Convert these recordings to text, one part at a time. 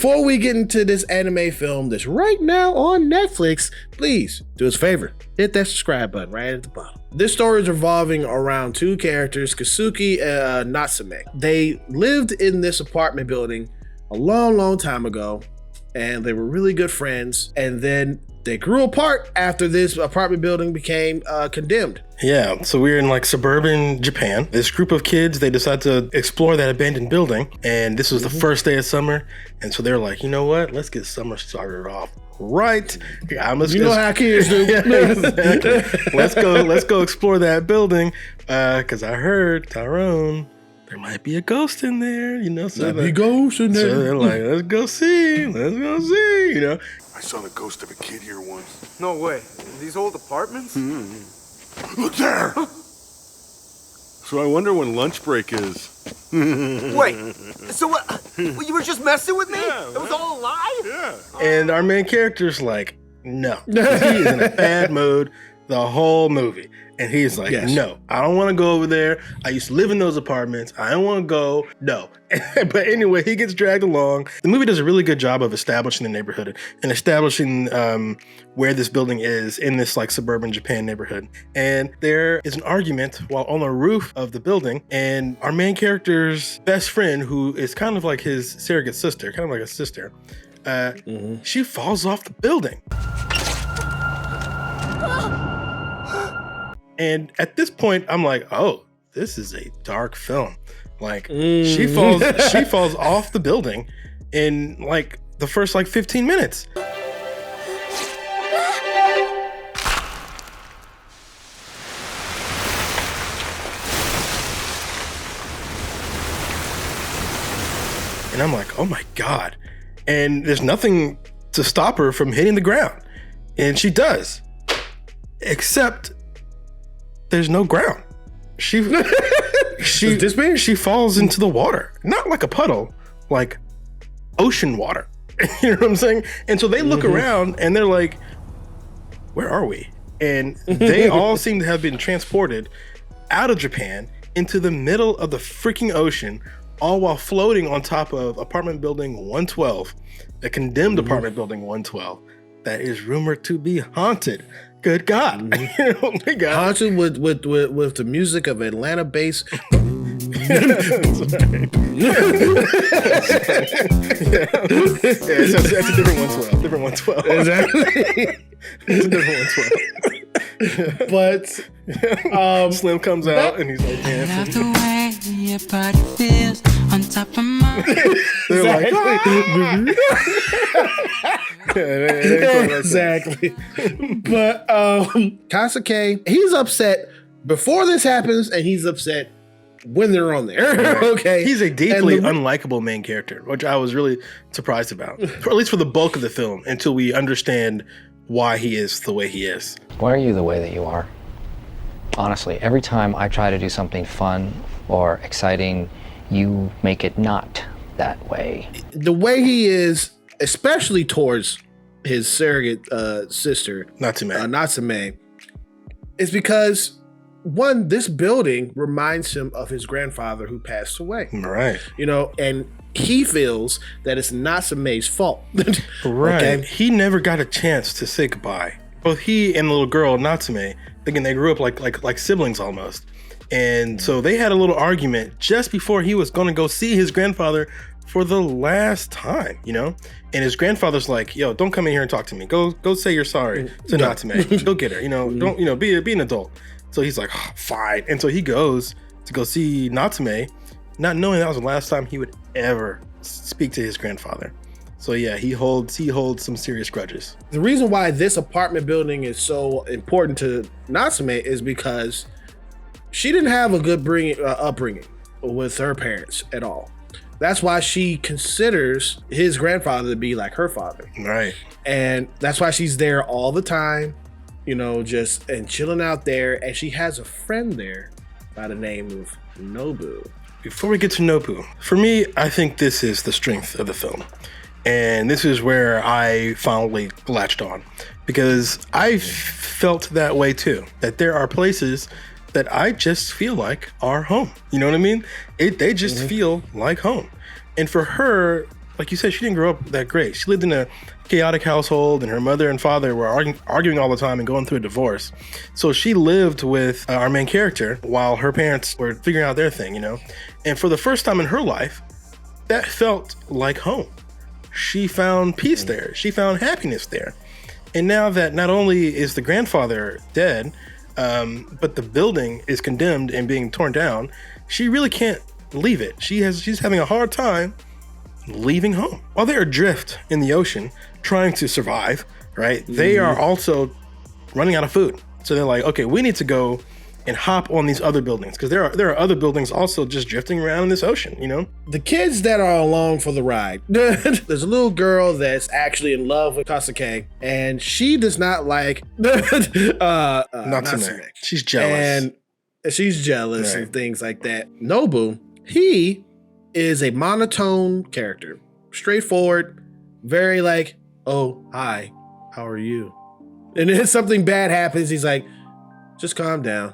before we get into this anime film that's right now on Netflix, please do us a favor. Hit that subscribe button right at the bottom. This story is revolving around two characters, Kasuki and Natsume. They lived in this apartment building a long time ago, and they were really good friends. And then they grew apart after this apartment building became condemned. Yeah, so we're in like suburban Japan. This group of kids, they decide to explore that abandoned building. And this was the first day of summer. And so they're like, you know what? Let's get summer started off right. You know how kids do. Yeah, exactly. Let's go explore that building. Because I heard, Tyrone, there might be a ghost in there, you know. So be ghost in there. So they're like, let's go see, you know. I saw the ghost of a kid here once. No way. These old apartments? Look there! So I wonder when lunch break is. Wait, so what? You were just messing with me? Yeah, it was all a lie? Yeah. And our main character's like, no. He is in a bad mood the whole movie. And he's like, no, I don't want to go over there. I used to live in those apartments. I don't want to go. No. But anyway, he gets dragged along. The movie does a really good job of establishing the neighborhood and establishing where this building is in this like suburban Japan neighborhood. And there is an argument while on the roof of the building. And our main character's best friend, who is kind of like his surrogate sister, kind of like a sister, she falls off the building. And at this point, I'm like, oh, this is a dark film. Like she falls off the building in like the first like 15 minutes. And I'm like, oh my God. And there's nothing to stop her from hitting the ground. And she does. Except there's no ground. She falls into the water. Not like a puddle, like ocean water. You know what I'm saying? And so they look around and they're like, where are we? And they all seem to have been transported out of Japan into the middle of the freaking ocean, all while floating on top of apartment building 112, a condemned apartment building 112 that is rumored to be haunted. Good God. Oh my God. Haunted with the music of Atlanta-based. That's a different 112. Different 112. Exactly. It's a different 112. But Slim comes out and he's like dancing. Love the way your body feels on top of mine. They're like, exactly. But Kasuke, he's upset before this happens, and he's upset when they're on there. Okay. He's a deeply unlikable main character, which I was really surprised about, at least for the bulk of the film, until we understand why he is the way he is. Why are you the way that you are? Honestly, every time I try to do something fun or exciting, you make it not that way. The way he is, especially towards his surrogate sister, Natsume, is because, one, this building reminds him of his grandfather who passed away. Right. You know, and he feels that it's Natsume's fault. Right. Okay? He never got a chance to say goodbye. Both he and the little girl, Natsume, thinking they grew up like siblings almost. And so they had a little argument just before he was going to go see his grandfather for the last time, you know? And his grandfather's like, yo, don't come in here and talk to me. Go say you're sorry to Natsume. Go get her, you know? Don't, you know, be an adult. So he's like, oh, fine. And so he goes to go see Natsume, not knowing that was the last time he would ever speak to his grandfather. So yeah, he holds some serious grudges. The reason why this apartment building is so important to Natsume is because she didn't have a good upbringing with her parents at all. That's why she considers his grandfather to be like her father. Right. And that's why she's there all the time, you know, just and chilling out there. And she has a friend there by the name of Nobu. Before we get to Nobu, for me, I think this is the strength of the film. And this is where I finally latched on, because I felt that way too, that there are places that I just feel like are home. You know what I mean? They just feel like home. And for her, like you said, she didn't grow up that great. She lived in a chaotic household, and her mother and father were arguing all the time and going through a divorce. So she lived with our main character while her parents were figuring out their thing, you know? And for the first time in her life, that felt like home. She found peace there. She found happiness there. And now that not only is the grandfather dead, but the building is condemned and being torn down, she really can't leave it. She's having a hard time leaving home. While they're adrift in the ocean trying to survive, right? They are also running out of food. So they're like, okay, we need to go and hop on these other buildings, because there are other buildings also just drifting around in this ocean, you know? The kids that are along for the ride, there's a little girl that's actually in love with Kasuke, and she does not like Natsume. She's jealous. And she's jealous and things like that. Nobu, he is a monotone character. Straightforward, very like, oh, hi, how are you? And then something bad happens, he's like, just calm down.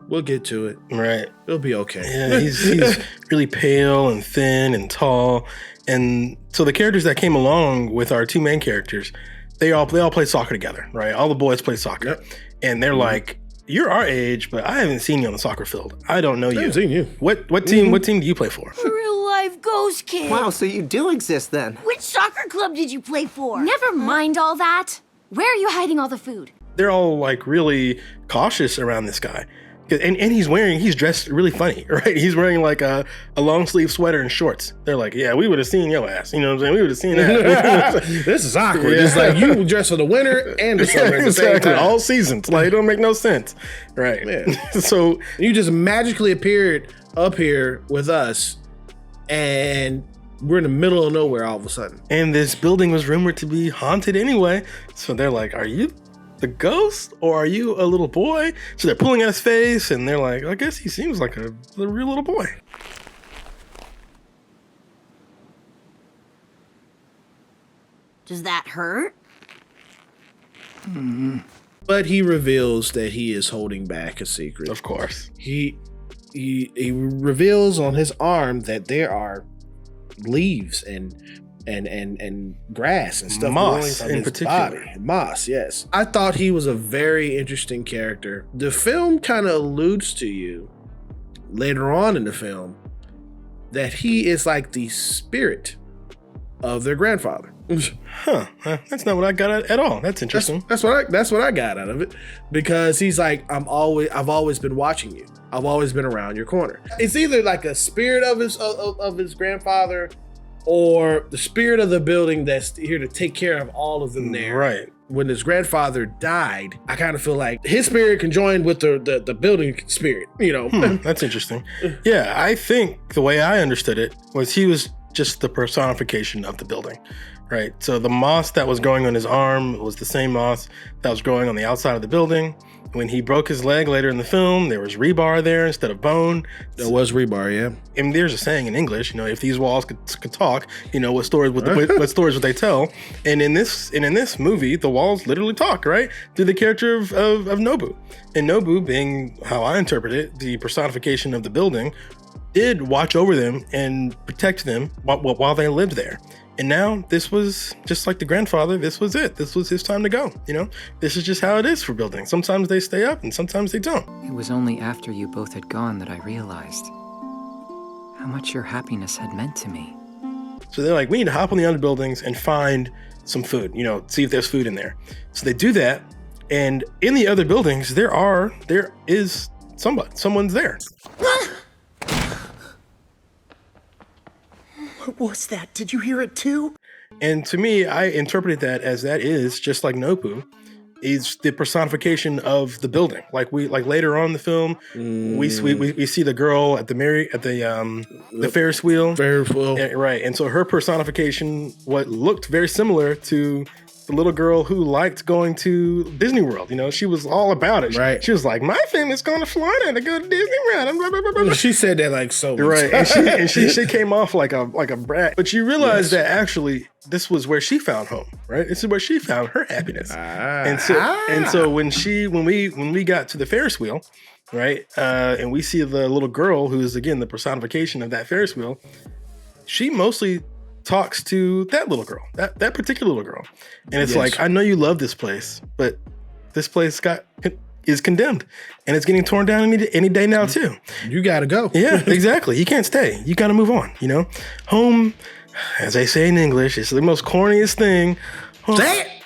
We'll get to it. Right. It'll be okay. Yeah, he's really pale and thin and tall. And so the characters that came along with our two main characters, they all play soccer together, right? All the boys play soccer. Yep. And they're like, you're our age, but I haven't seen you on the soccer field. I don't know you. I haven't seen you. What team do you play for? Real life ghost kid. Wow, so you do exist then. Which soccer club did you play for? Never mind all that. Where are you hiding all the food? They're all like really cautious around this guy. And he's dressed really funny, right? He's wearing like a long sleeve sweater and shorts. They're like, yeah, we would have seen your ass. You know what I'm saying? We would have seen that. This is awkward. Yeah. It's like you dress for the winter and the summer at the same time. All seasons. Like, it don't make no sense. Right. Yeah. So you just magically appeared up here with us, and we're in the middle of nowhere all of a sudden. And this building was rumored to be haunted anyway. So they're like, are you the ghost, or are you a little boy? So they're pulling at his face, and they're like, I guess he seems like a real little boy. Does that hurt? But he reveals that he is holding back a secret. Of course. He reveals on his arm that there are leaves and grass and stuff moss growing from in his particular. body. Moss, yes. I thought he was a very interesting character. The film kind of alludes to you later on in the film that he is like the spirit of their grandfather. Huh. That's not what I got at all. That's interesting. That's what I got out of it, because he's like, I've always been watching you. I've always been around your corner. It's either like a spirit of his grandfather, or the spirit of the building that's here to take care of all of them there. Right. When his grandfather died, I kind of feel like his spirit conjoined with the building spirit, you know. That's interesting. Yeah, I think the way I understood it was he was just the personification of the building, right? So the moss that was growing on his arm was the same moss that was growing on the outside of the building. When he broke his leg later in the film, there was rebar there instead of bone. There was rebar, yeah. And there's a saying in English, you know, if these walls could talk, you know, what stories would they tell? And in this movie, the walls literally talk, right? Through the character of Nobu. And Nobu, being how I interpret it, the personification of the building, did watch over them and protect them while they lived there. And now this was just like the grandfather. This was it. This was his time to go. You know, this is just how it is for buildings. Sometimes they stay up and sometimes they don't. It was only after you both had gone that I realized how much your happiness had meant to me. So they're like, we need to hop on the other buildings and find some food, you know, see if there's food in there. So they do that. And in the other buildings, there is someone's there. What was that? Did you hear it too? And to me, I interpreted that as that is just like Nobu, is the personification of the building. Like later on in the film, we see the girl at the Ferris wheel. Ferris wheel. Right. And so her personification, what looked very similar to the little girl who liked going to Disney World. You know, she was all about it. Right. She was like, my family's going to Florida to go to Disney World. Blah, blah, blah, blah. She said that like so much. Right. And she came off like a brat. But you realize that actually this was where she found home, right? This is where she found her happiness. And so when we got to the Ferris wheel, right, and we see the little girl who is again the personification of that Ferris wheel, she mostly talks to that little girl, that particular little girl. And it's Yes. like, I know you love this place, but this place is condemned and it's getting torn down any day now too. You gotta go. Yeah, exactly. You can't stay. You gotta move on, you know? Home, as they say in English, it's the most corniest thing.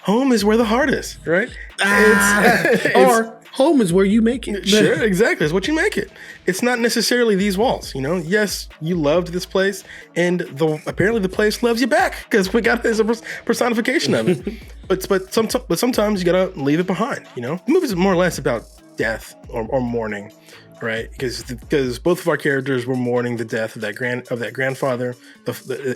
Home is where the heart is, right? Or home is where you make it. Sure, exactly. It's what you make it. It's not necessarily these walls, you know? Yes, you loved this place, and apparently the place loves you back because we got this personification of it. but sometimes you gotta leave it behind, you know? The movie's more or less about death or mourning, right? Because both of our characters were mourning the death of that grandfather,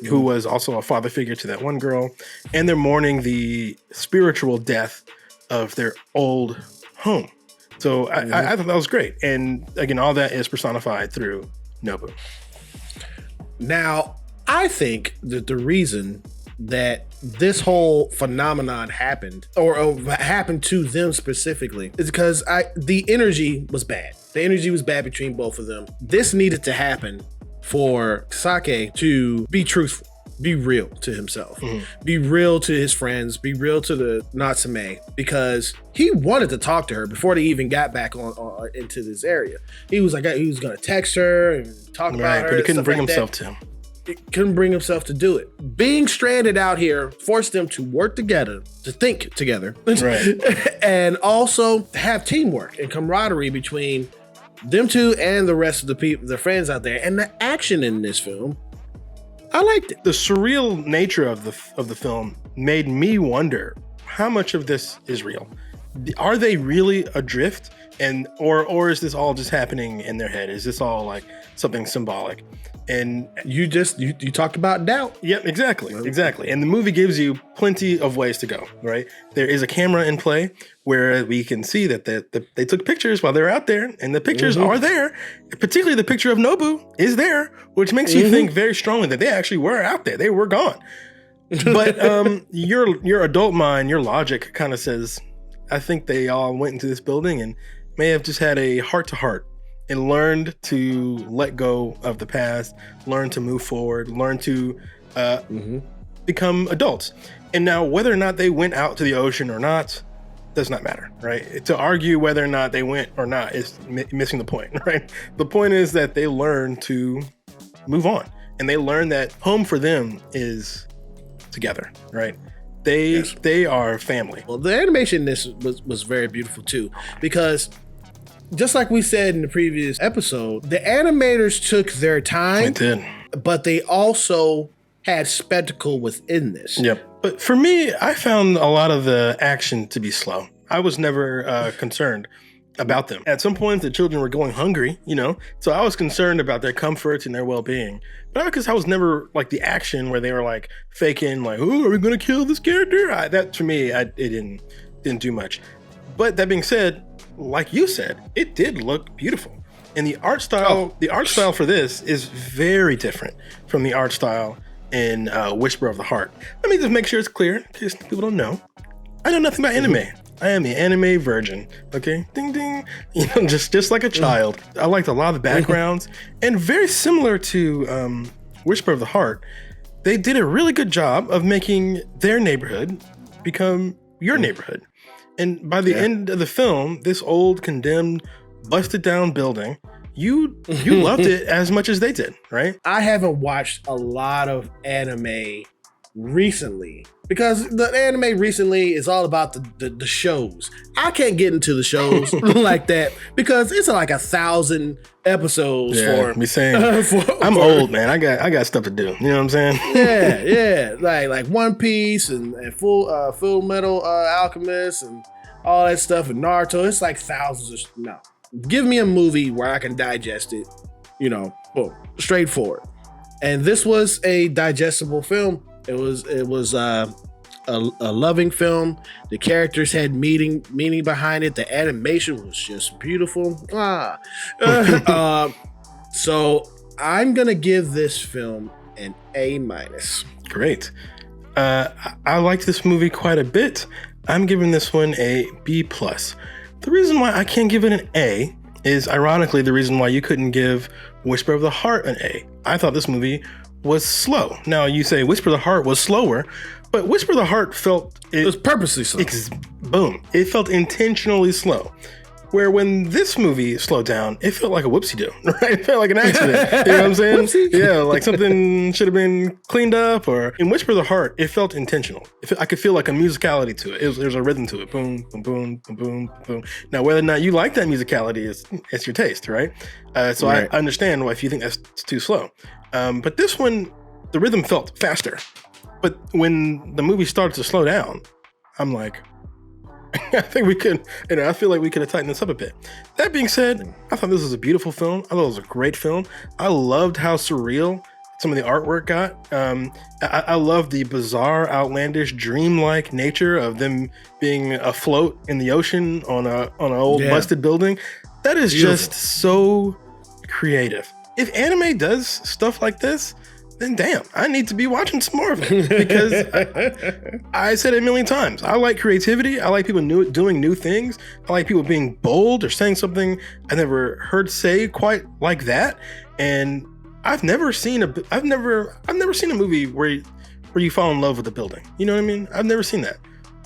who was also a father figure to that one girl, and they're mourning the spiritual death of their old home. So I thought that was great. And again, all that is personified through Nobu. Now, I think that the reason that this whole phenomenon happened or happened to them specifically is because the energy was bad. The energy was bad between both of them. This needed to happen for Sake to be truthful, be real to himself, be real to his friends, be real to the Natsume, because he wanted to talk to her before they even got back on into this area. He was like, he was going to text her and talk about her. But he couldn't bring like himself to. He couldn't bring himself to do it. Being stranded out here forced them to work together, to think together, right, and also have teamwork and camaraderie between them two and the rest of the people, their friends out there. And the action in this film, I liked it. The surreal nature of the film made me wonder how much of this is real. Are they really adrift, or is this all just happening in their head? Is this all like something symbolic? And you talked about doubt. Yep, exactly. And the movie gives you plenty of ways to go, right? There is a camera in play where we can see that they took pictures while they were out there, and the pictures are there. Particularly the picture of Nobu is there, which makes you think very strongly that they actually were out there. They were gone. But your adult mind, your logic kind of says, I think they all went into this building and may have just had a heart-to-heart and learned to let go of the past, learn to move forward, learn to become adults. And now whether or not they went out to the ocean or not does not matter, right? To argue whether or not they went or not is missing the point, right? The point is that they learn to move on, and they learn that home for them is together, right? They are family. Well, the animation in this was very beautiful too, because just like we said in the previous episode, the animators took their time, They did. but they also had spectacle within this. Yep. But for me, I found a lot of the action to be slow. I was never concerned about them. At some point, the children were going hungry, you know, so I was concerned about their comfort and their well-being. But because I was never like the action where they were like faking, like, "Oh, are we going to kill this character?" That to me, it didn't do much. But that being said, like you said, it did look beautiful. And the art style for this is very different from the art style in Whisper of the Heart. Let me just make sure it's clear, in case people don't know. I know nothing about anime. I am the anime virgin. Okay, ding ding. You know, just like a child. I liked a lot of the backgrounds, and very similar to Whisper of the Heart, they did a really good job of making their neighborhood become your neighborhood. And by the end of the film, this old, condemned, busted down building, you loved it as much as they did, right? I haven't watched a lot of anime recently because the anime recently is all about the shows. I can't get into the shows like that because it's like 1,000 episodes for me saying I'm old, man. I got stuff to do. You know what I'm saying? yeah. Like One Piece and Full Metal Alchemist and all that stuff and Naruto. It's like thousands of no. Give me a movie where I can digest it, you know, boom, straightforward. And this was a digestible film. It was a loving film. The characters had meaning behind it. The animation was just beautiful. So I'm gonna give this film an A-. Great. I liked this movie quite a bit. I'm giving this one a B+. The reason why I can't give it an A is ironically the reason why you couldn't give Whisper of the Heart an A. I thought this movie was slow. Now you say Whisper of the Heart was slower, but Whisper of the Heart felt It was purposely slow. Boom. It felt intentionally slow. Where when this movie slowed down, it felt like a whoopsie-do, right? It felt like an accident. You know what I'm saying? Whoopsie. Yeah, like something should have been cleaned up. Or in Whisper of the Heart, it felt intentional. I could feel like a musicality to it. There's a rhythm to it. Boom, boom, boom, boom, boom, boom. Now, whether or not you like that musicality it's your taste, right? So right. I understand why if you think that's too slow. But this one, the rhythm felt faster. But when the movie started to slow down, I'm like, I think we could, I feel like we could have tightened this up a bit. That being said, I thought this was a beautiful film. I thought it was a great film. I loved how surreal some of the artwork got. I love the bizarre, outlandish, dreamlike nature of them being afloat in the ocean on an old busted building. That is just so creative. If anime does stuff like this, then damn, I need to be watching some more of it, because I said it a million times. I like creativity. I like people doing new things. I like people being bold or saying something I never heard say quite like that. And I've never seen a movie where you fall in love with a building. You know what I mean? I've never seen that.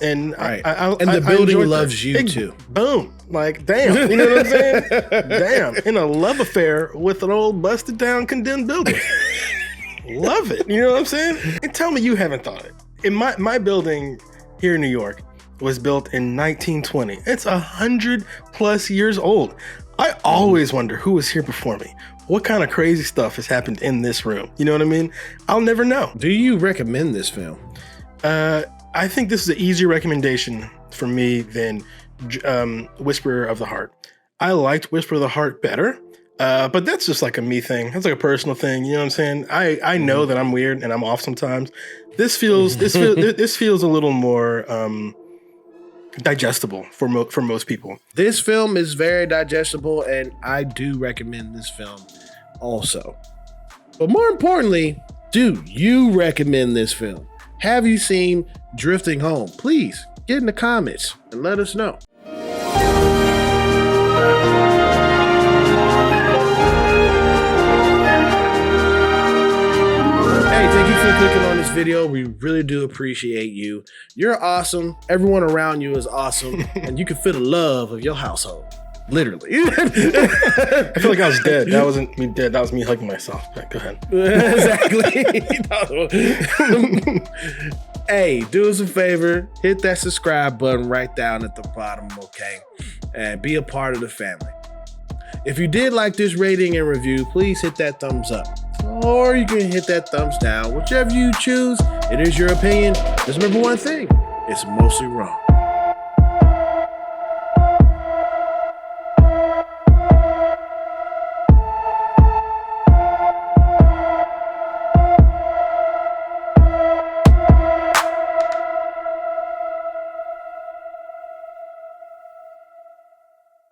And right. And the building loves you too. Boom. Like, damn. You know what I'm saying? Damn. In a love affair with an old busted down condemned building. Love it. You know what I'm saying? And tell me you haven't thought it. In my building here in New York was built in 1920. It's 100+ years old. I always wonder who was here before me. What kind of crazy stuff has happened in this room? You know what I mean? I'll never know. Do you recommend this film? I think this is an easier recommendation for me than Whisper of the Heart. I liked Whisper of the Heart better. But that's just like a me thing. That's like a personal thing. You know what I'm saying? I know that I'm weird and I'm off sometimes. This feels a little more digestible for most people. This film is very digestible, and I do recommend this film also. But more importantly, do you recommend this film? Have you seen Drifting Home? Please get in the comments and let us know. Thank you for clicking on this video. We really do appreciate you. You're awesome. Everyone around you is awesome. And you can feel the love of your household. Literally. I feel like I was dead. That wasn't me dead. That was me hugging myself. Right, go ahead. Exactly. Hey, do us a favor. Hit that subscribe button right down at the bottom, okay? And be a part of the family. If you did like this rating and review, please hit that thumbs up. Or you can hit that thumbs down. Whichever you choose, it is your opinion. Just remember one thing, it's mostly wrong.